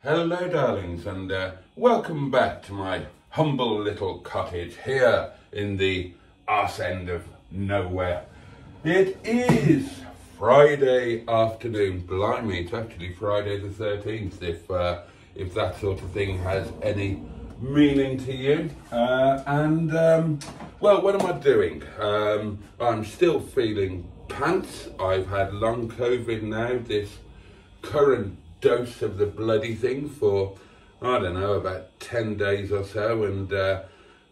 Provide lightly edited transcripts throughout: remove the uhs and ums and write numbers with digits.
Hello darlings, and welcome back to my humble little cottage here in the arse end of nowhere. It is Friday afternoon. Blimey, it's actually Friday the 13th if that sort of thing has any meaning to you. Well, what am I doing? I'm still feeling pants. I've had long COVID now, this current dose of the bloody thing for, I don't know, about 10 days or so, and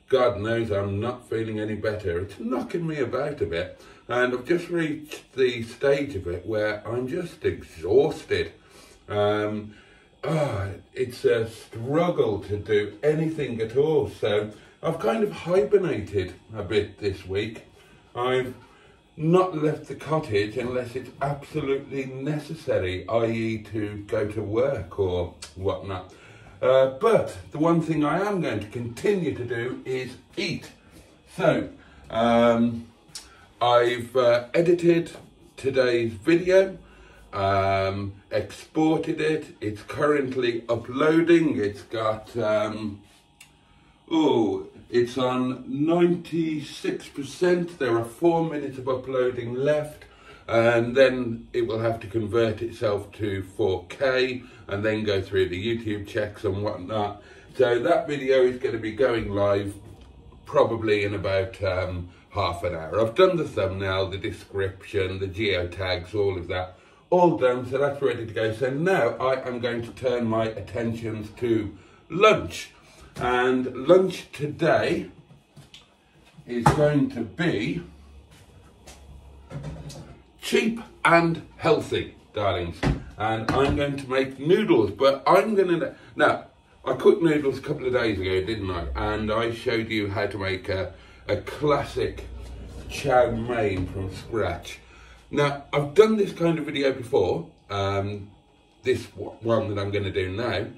God knows I'm not feeling any better. It's knocking me about a bit, and I've just reached the stage of it where I'm just exhausted. It's a struggle to do anything at all, so I've kind of hibernated a bit this week. I've not left the cottage unless it's absolutely necessary, i.e. to go to work or whatnot. But the one thing I am going to continue to do is eat. So, I've edited today's video, exported it. It's currently uploading. It's got, it's on 96%. There are 4 minutes of uploading left, and then it will have to convert itself to 4K and then go through the YouTube checks and whatnot. So that video is going to be going live probably in about half an hour. I've done the thumbnail, the description, the geotags, all of that, all done, so that's ready to go. So now I am going to turn my attentions to lunch. And lunch today is going to be cheap and healthy, darlings. And I'm going to make noodles, but now, I cooked noodles a couple of days ago, didn't I? And I showed you how to make a classic chow mein from scratch. Now, I've done this kind of video before, this one that I'm going to do now,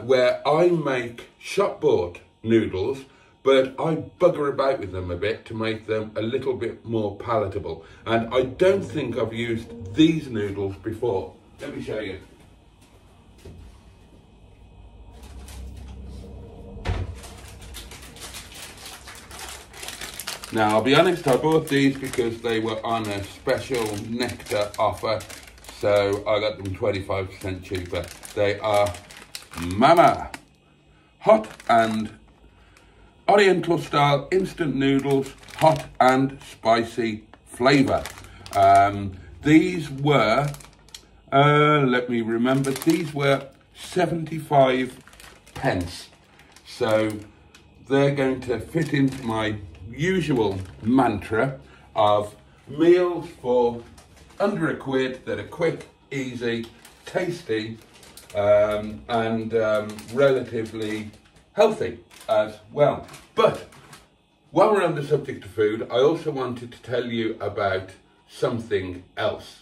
where I make shop-bought noodles, but I bugger about with them a bit to make them a little bit more palatable. And I don't think I've used these noodles before. Let me show you. Now, I'll be honest, I bought these because they were on a special nectar offer, so I got them 25% cheaper. They are Mama hot and Oriental style instant noodles, hot and spicy flavour. These were, let me remember, these were 75 pence. So they're going to fit into my usual mantra of meals for under a quid that are quick, easy, tasty, and relatively healthy as well. But while we're on the subject of food, I also wanted to tell you about something else.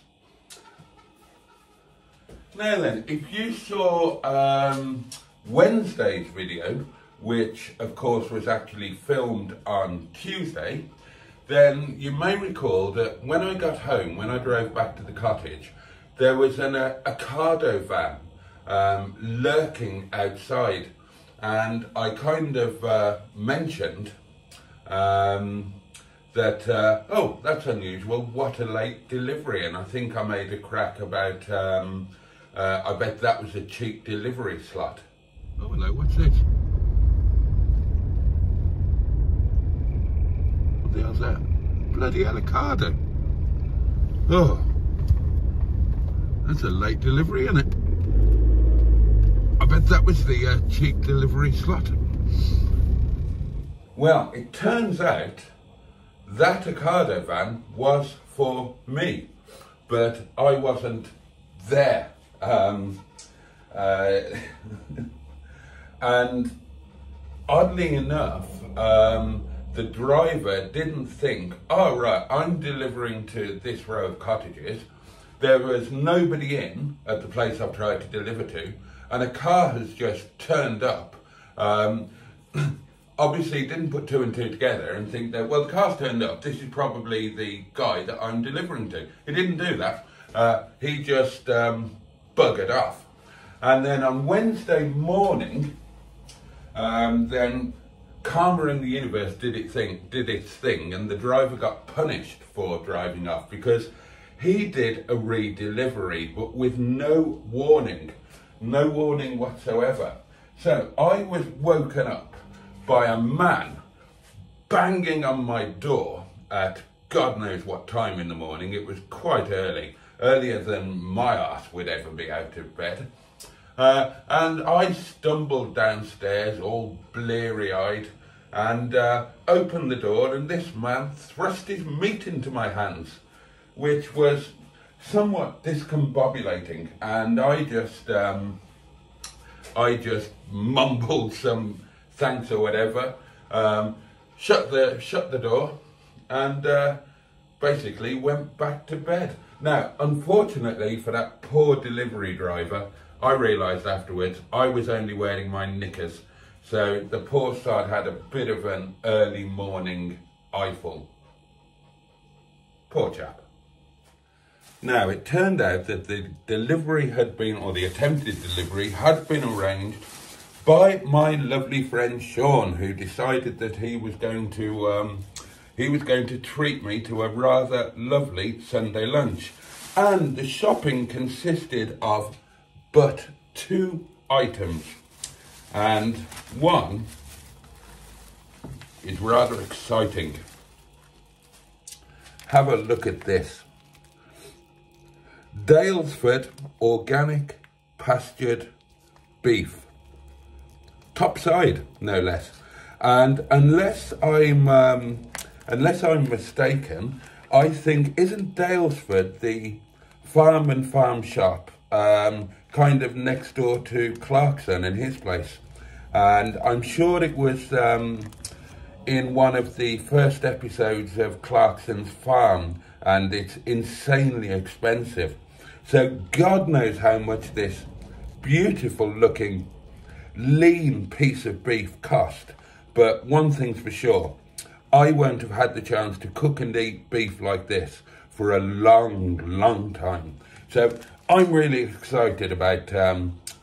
Now then, if you saw Wednesday's video, which of course was actually filmed on Tuesday, then you may recall that when I got home, when I drove back to the cottage, there was an Ocado van lurking outside, and I kind of mentioned that, oh, that's unusual, what a late delivery. And I think I made a crack about, I bet that was a cheap delivery slot. Oh, hello, what's this? What the hell's that? Bloody avocado. Oh, that's a late delivery, isn't it? I bet that was the cheap delivery slot. Well, it turns out that Ocado van was for me, but I wasn't there. And oddly enough, the driver didn't think, oh right, I'm delivering to this row of cottages. There was nobody in at the place I've tried to deliver to, and a car has just turned up. Obviously didn't put two and two together and think that, well, the car's turned up, this is probably the guy that I'm delivering to. He didn't do that. He just buggered off. And then on Wednesday morning, then Karma in the Universe did its thing, and the driver got punished for driving off because he did a re-delivery, but with no warning whatsoever. So I was woken up by a man banging on my door at God knows what time in the morning. It was quite early, earlier than my arse would ever be out of bed. And I stumbled downstairs all bleary-eyed and opened the door, and this man thrust his meat into my hands, which was somewhat discombobulating, and I just mumbled some thanks or whatever, shut the door, and basically went back to bed. Now, unfortunately for that poor delivery driver, I realised afterwards I was only wearing my knickers, so the poor sod had a bit of an early morning eyeful. Poor chap. Now, it turned out that the delivery had been, or the attempted delivery, had been arranged by my lovely friend Sean, who decided that he was going to treat me to a rather lovely Sunday lunch. And the shopping consisted of but 2 items. And one is rather exciting. Have a look at this. Daylesford organic pastured beef. Top side, no less. And unless I'm mistaken, I think, isn't Daylesford the farm and farm shop kind of next door to Clarkson and his place? And I'm sure it was in one of the first episodes of Clarkson's Farm, and it's insanely expensive. So God knows how much this beautiful looking lean piece of beef cost. But one thing's for sure, I won't have had the chance to cook and eat beef like this for a long time. So I'm really excited about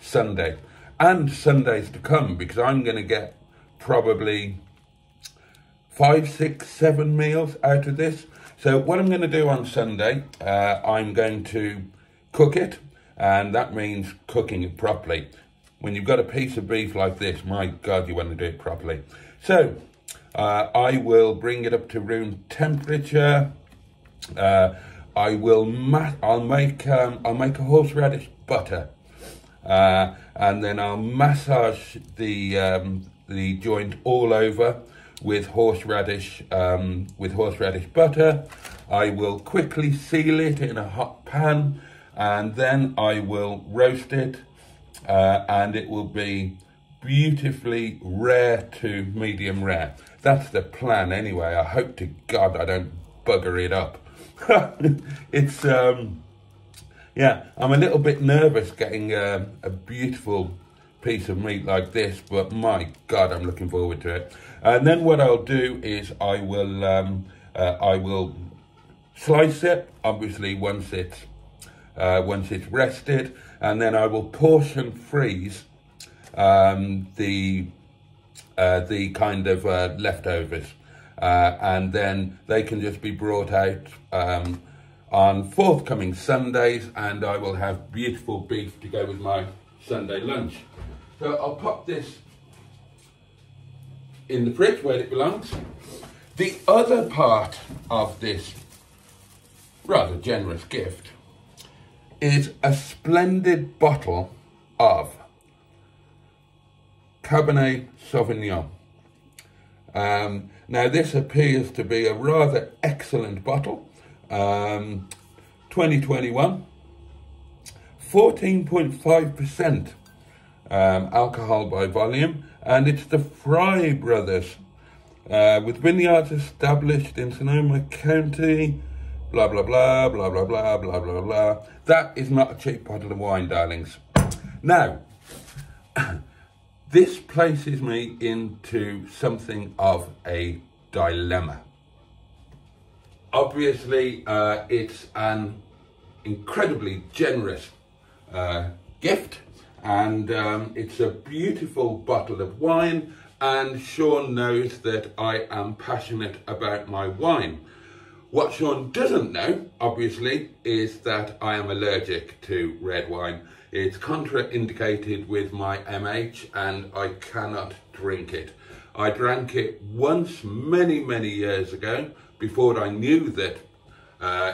Sunday and Sundays to come, because I'm going to get probably 5, 6, 7 meals out of this. So what I'm going to do on Sunday, I'm going to cook it, and that means cooking it properly. When you've got a piece of beef like this, my God, you want to do it properly. So I will bring it up to room temperature. I'll make a horseradish butter, and then I'll massage the joint all over with horseradish butter. I will quickly seal it in a hot pan, and then I will roast it, and it will be beautifully rare to medium rare. That's the plan anyway. I hope to God I don't bugger it up. It's yeah, I'm a little bit nervous getting a beautiful piece of meat like this, but my God, I'm looking forward to it. And then what I'll do is I will slice it, obviously once it's rested, and then I will portion freeze the kind of leftovers, and then they can just be brought out on forthcoming Sundays, and I will have beautiful beef to go with my Sunday lunch. So I'll pop this in the fridge where it belongs. The other part of this rather generous gift is a splendid bottle of Cabernet Sauvignon. Now this appears to be a rather excellent bottle. 2021, 14.5% alcohol by volume, and it's the Fry Brothers, with vineyards established in Sonoma County, blah, blah, blah, blah, blah, blah, blah, blah, blah. That is not a cheap bottle of wine, darlings. Now, this places me into something of a dilemma. Obviously, it's an incredibly generous gift, and it's a beautiful bottle of wine, and Sean knows that I am passionate about my wine. What Sean doesn't know, obviously, is that I am allergic to red wine. It's contraindicated with my MH and I cannot drink it. I drank it once many years ago before I knew that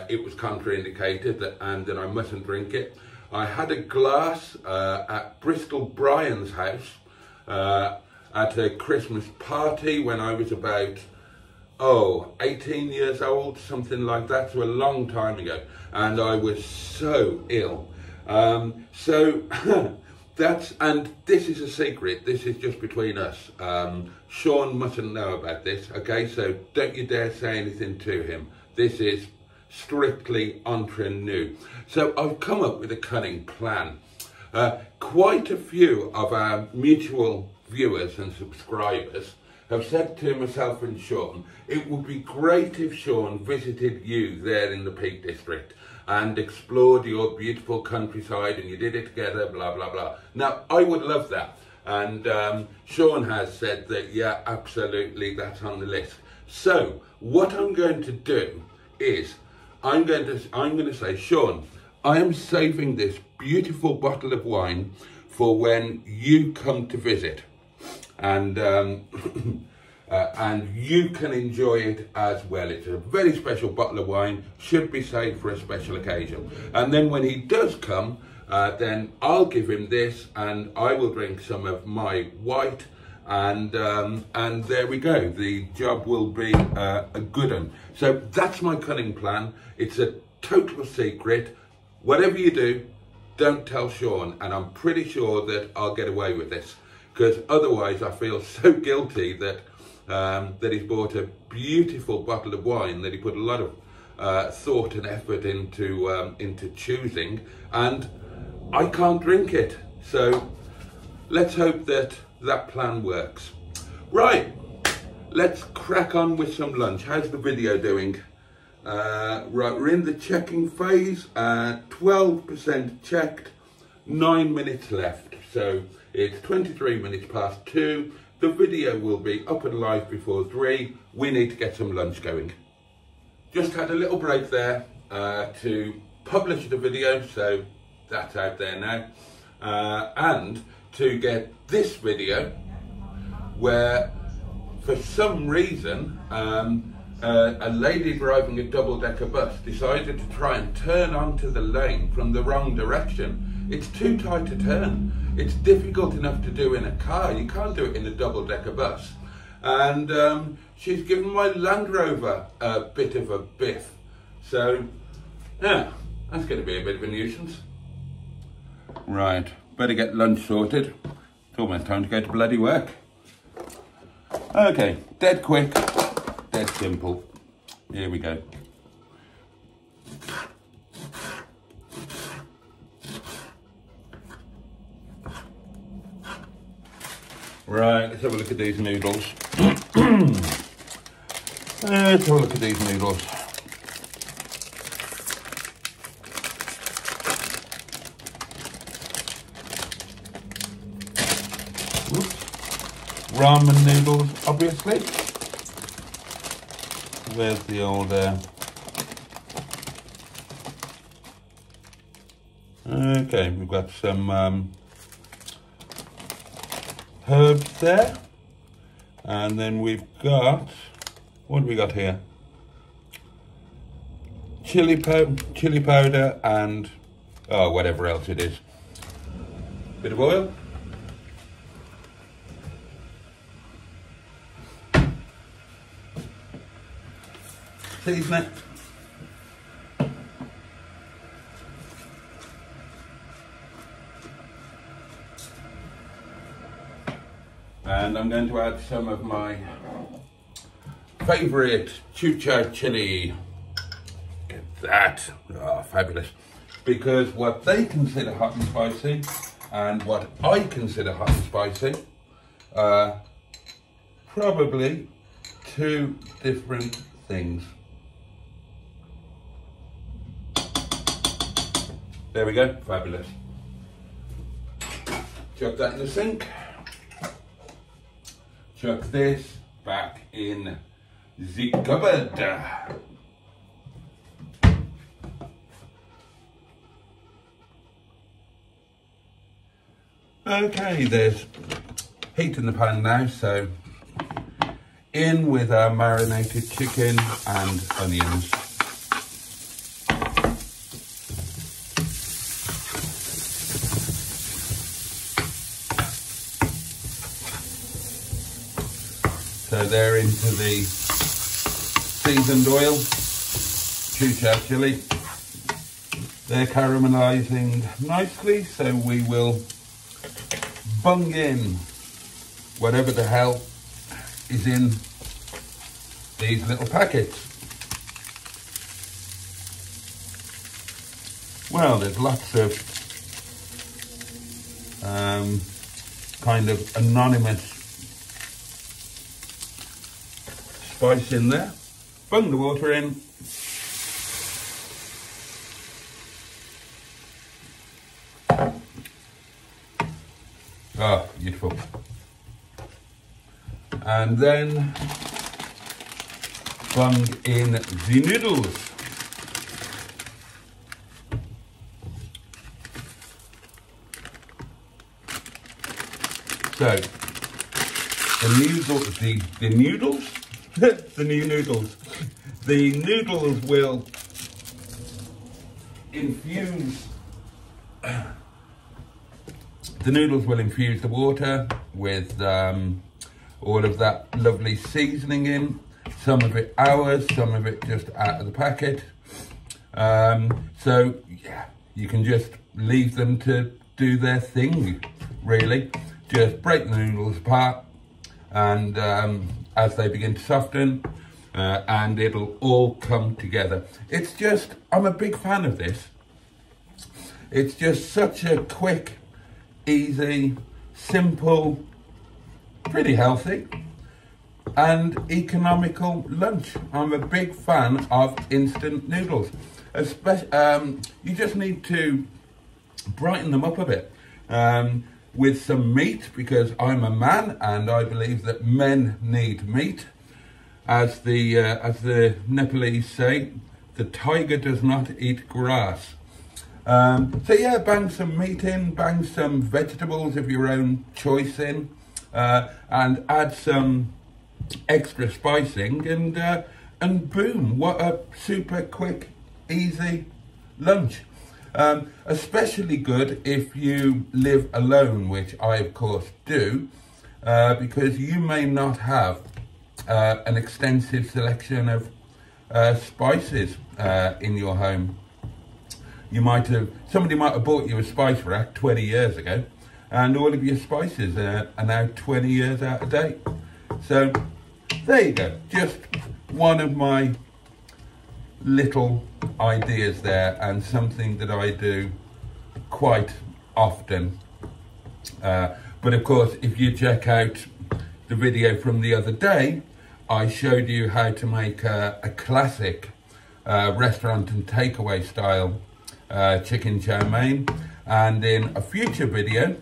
it was contraindicated and that I mustn't drink it. I had a glass at Bristol Brian's house at a Christmas party when I was about 18 years old, something like that, so a long time ago, and I was so ill. And this is a secret, this is just between us. Sean mustn't know about this, okay, so don't you dare say anything to him. This is strictly entre nous. So I've come up with a cunning plan. Quite a few of our mutual viewers and subscribers have said to myself and Sean, it would be great if Sean visited you there in the Peak District and explored your beautiful countryside and you did it together, blah, blah, blah. Now, I would love that. And Sean has said that, yeah, absolutely, that's on the list. So what I'm going to do is I'm going to say, Sean, I am saving this beautiful bottle of wine for when you come to visit. And you can enjoy it as well. It's a very special bottle of wine, should be saved for a special occasion. And then when he does come, then I'll give him this and I will drink some of my white, and there we go. The job will be a good one. So that's my cunning plan. It's a total secret. Whatever you do, don't tell Sean, and I'm pretty sure that I'll get away with this, because otherwise I feel so guilty that that he's bought a beautiful bottle of wine that he put a lot of thought and effort into choosing, and I can't drink it. So let's hope that that plan works. Right, let's crack on with some lunch. How's the video doing? Right, we're in the checking phase. 12% checked, 9 minutes left. So it's 23 minutes past 2. The video will be up and live before 3. We need to get some lunch going. Just had a little break there to publish the video, so that's out there now. And to get this video, where for some reason a lady driving a double-decker bus decided to try and turn onto the lane from the wrong direction. It's too tight to turn. It's difficult enough to do in a car. You can't do it in a double-decker bus. And she's given my Land Rover a bit of a biff. So, yeah, that's going to be a bit of a nuisance. Right, better get lunch sorted. It's almost time to go to bloody work. Okay, dead quick, dead simple. Here we go. Right, let's have a look at these noodles. Let's have a look at these noodles. Oops. Ramen noodles, obviously. Where's the old... Okay, we've got some... herbs there, and then we've got, what do we got here? Chili powder and whatever else it is. Bit of oil. Season it. And I'm going to add some of my favourite chucha chili. Get that. Oh, fabulous. Because what they consider hot and spicy and what I consider hot and spicy are probably two different things. There we go. Fabulous. Chuck that in the sink. Chuck this back in the cupboard. Okay, there's heat in the pan now, so in with our marinated chicken and onions. So they're into the seasoned oil, two-chow chili. They're caramelizing nicely, so we will bung in whatever the hell is in these little packets. Well, there's lots of kind of anonymous spice in there. Bung the water in. Ah, beautiful. And then bung in the noodles. So the noodles the new noodles. The noodles will infuse the water with all of that lovely seasoning in. Some of it ours, some of it just out of the packet. So yeah, you can just leave them to do their thing, really. Just break the noodles apart, and as they begin to soften, and it'll all come together. It's just, I'm a big fan of this. It's just such a quick, easy, simple, pretty healthy and economical lunch. I'm a big fan of instant noodles. Especially, you just need to brighten them up a bit with some meat, because I'm a man and I believe that men need meat. As the Nepalese say, the tiger does not eat grass. So yeah, bang some meat in, bang some vegetables of your own choice in, and add some extra spicing, and boom, what a super quick, easy lunch. Especially good if you live alone, which I of course do, because you may not have an extensive selection of spices in your home. Somebody might have bought you a spice rack 20 years ago, and all of your spices are now 20 years out of date. So there you go, just one of my little ideas there, and something that I do quite often. But of course, if you check out the video from the other day, I showed you how to make a classic restaurant and takeaway style chicken chow mein, and in a future video,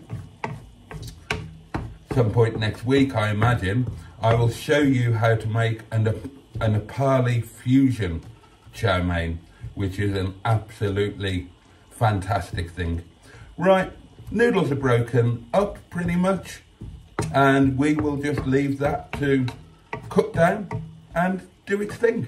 some point next week I imagine, I will show you how to make a Nepali fusion chow mein, which is an absolutely fantastic thing. Right, noodles are broken up pretty much, and we will just leave that to cook down and do its thing.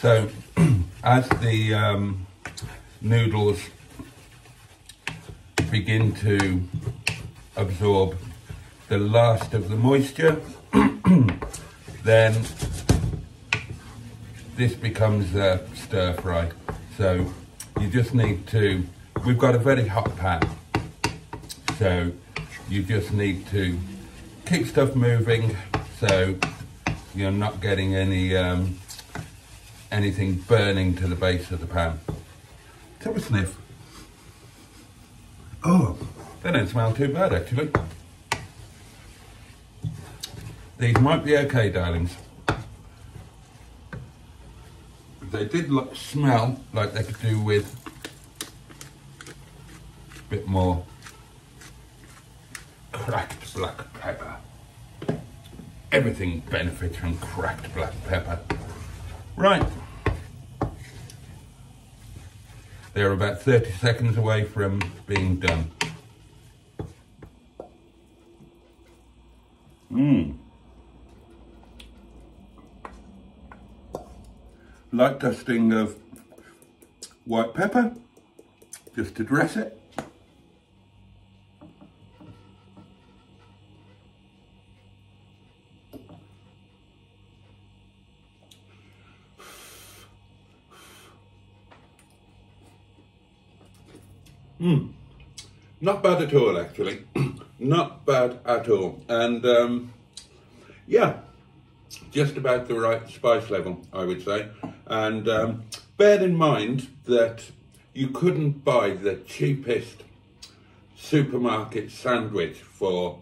So as the noodles begin to absorb the last of the moisture, then this becomes a stir fry. So you just need to, we've got a very hot pan, so you just need to keep stuff moving so you're not getting any anything burning to the base of the pan. Let's have a sniff. Oh, they don't smell too bad actually. These might be okay, darlings. They did smell like they could do with a bit more cracked black pepper. Everything benefits from cracked black pepper. Right. They're about 30 seconds away from being done. Light dusting of white pepper, just to dress it. Not bad at all, actually. Not bad at all. And yeah, just about the right spice level, I would say. And bear in mind that you couldn't buy the cheapest supermarket sandwich for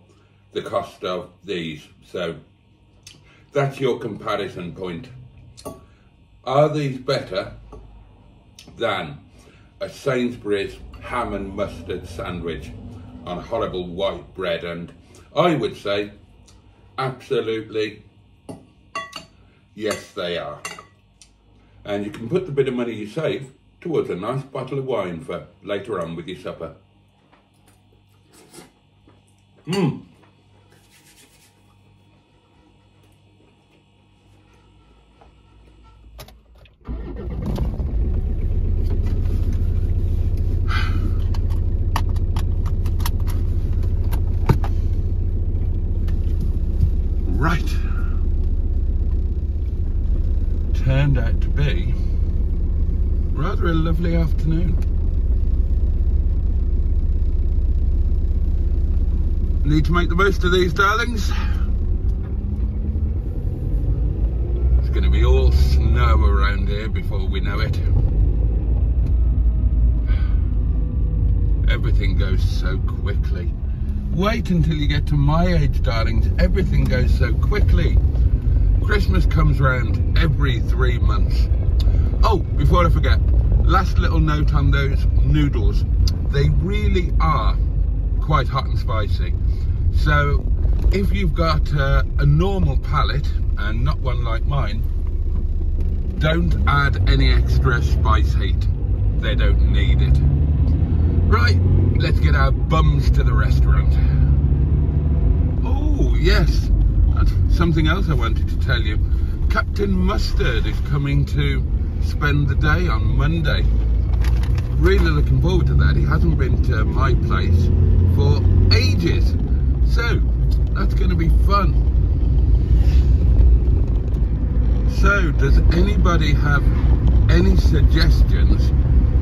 the cost of these. So that's your comparison point. Are these better than a Sainsbury's ham and mustard sandwich on horrible white bread? And I would say absolutely yes, they are. And you can put the bit of money you save towards a nice bottle of wine for later on with your supper. Right. Turned out to be rather a lovely afternoon. Need to make the most of these, darlings. It's going to be all snow around here before we know it. Everything goes so quickly. Wait until you get to my age, darlings. Everything goes so quickly. Christmas comes round every 3 months. Oh, before I forget, last little note on those noodles. They really are quite hot and spicy. So if you've got a normal palate and not one like mine, don't add any extra spice heat. They don't need it. Right, let's get our bums to the restaurant. Oh, yes. That's something else I wanted to tell you. Captain Mustard is coming to spend the day on Monday. Really looking forward to that. He hasn't been to my place for ages. So, that's going to be fun. So, does anybody have any suggestions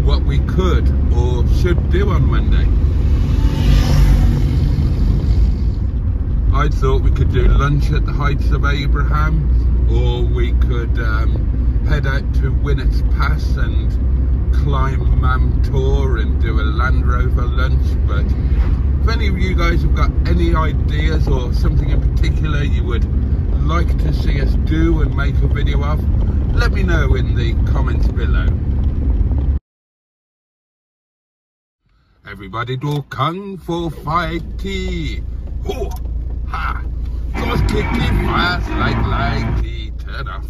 what we could or should do on Monday? I thought we could do lunch at the Heights of Abraham, or we could head out to Winnett's Pass and climb Mam Tor and do a Land Rover lunch. But if any of you guys have got any ideas or something in particular you would like to see us do and make a video of, let me know in the comments below. Everybody do Kung Fu fighty. Oh, ha! Just kick me fast like tea. Turn off.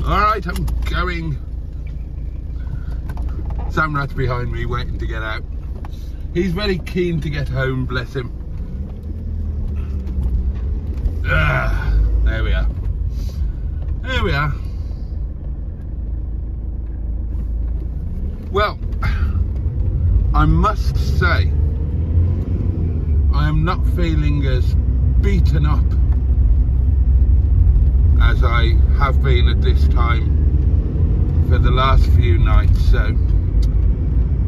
Alright, I'm going. Samrat's behind me waiting to get out. He's very keen to get home, bless him. There we are. There we are. Well, I must say, I am not feeling as beaten up as I have been at this time for the last few nights, so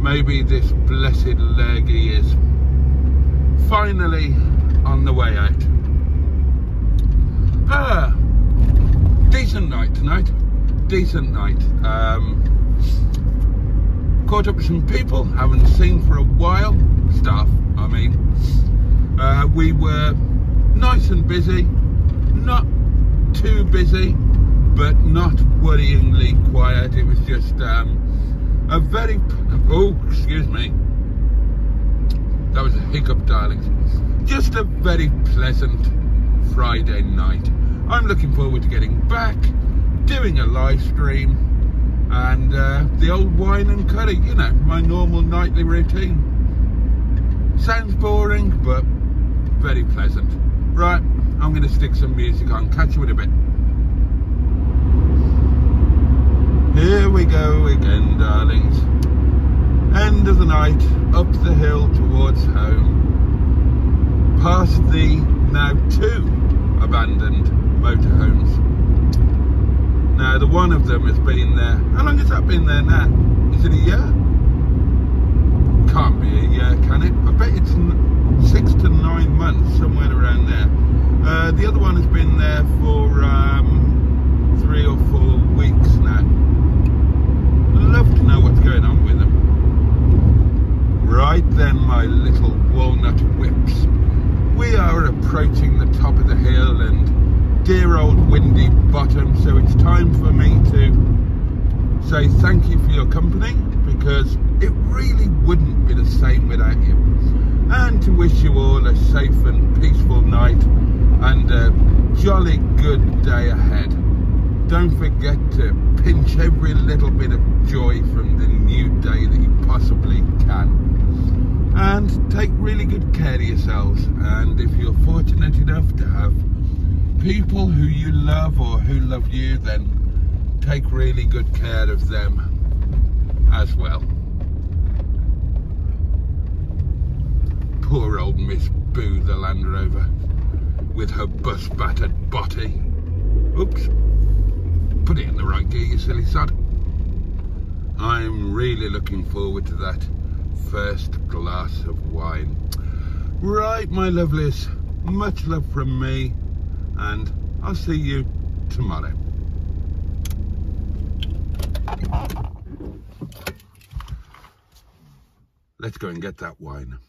maybe this blessed lurgy is finally on the way out. Decent night tonight, decent night. Caught up with some people haven't seen for a while, staff I mean. We were nice and busy, not too busy, but not worryingly quiet. It was just a very, oh, excuse me, that was a hiccup, darlings. Just a very pleasant Friday night. I'm looking forward to getting back, doing a live stream, and the old wine and curry, you know, my normal nightly routine. Sounds boring, but very pleasant. Right, I'm going to stick some music on. Catch you in a bit. Here we go again, darlings. End of the night, up the hill towards home, past the now 2 abandoned motorhomes. Now, the one of them has been there. How long has that been there now? Is it a year? Can't be a year, can it? I bet it's 6 to 9 months, somewhere around there. The other one has been there for 3 or 4 weeks now. Love to know what's going on with them. Right then, my little walnut whips. We are approaching the top of the hill and dear old windy bottom, so it's time for me to say thank you for your company, because it really wouldn't be the same without you. And to wish you all a safe and peaceful night and a jolly good day ahead. Don't forget to pinch every little bit of joy from the new day that you possibly can. And take really good care of yourselves. And if you're fortunate enough to have people who you love or who love you, then take really good care of them as well. Poor old Miss Boo, the Land Rover, with her bus-battered Boaty. Oops. Put it in the right gear, you silly sod. I'm really looking forward to that first glass of wine. Right, my lovelies, much love from me, and I'll see you tomorrow. Let's go and get that wine.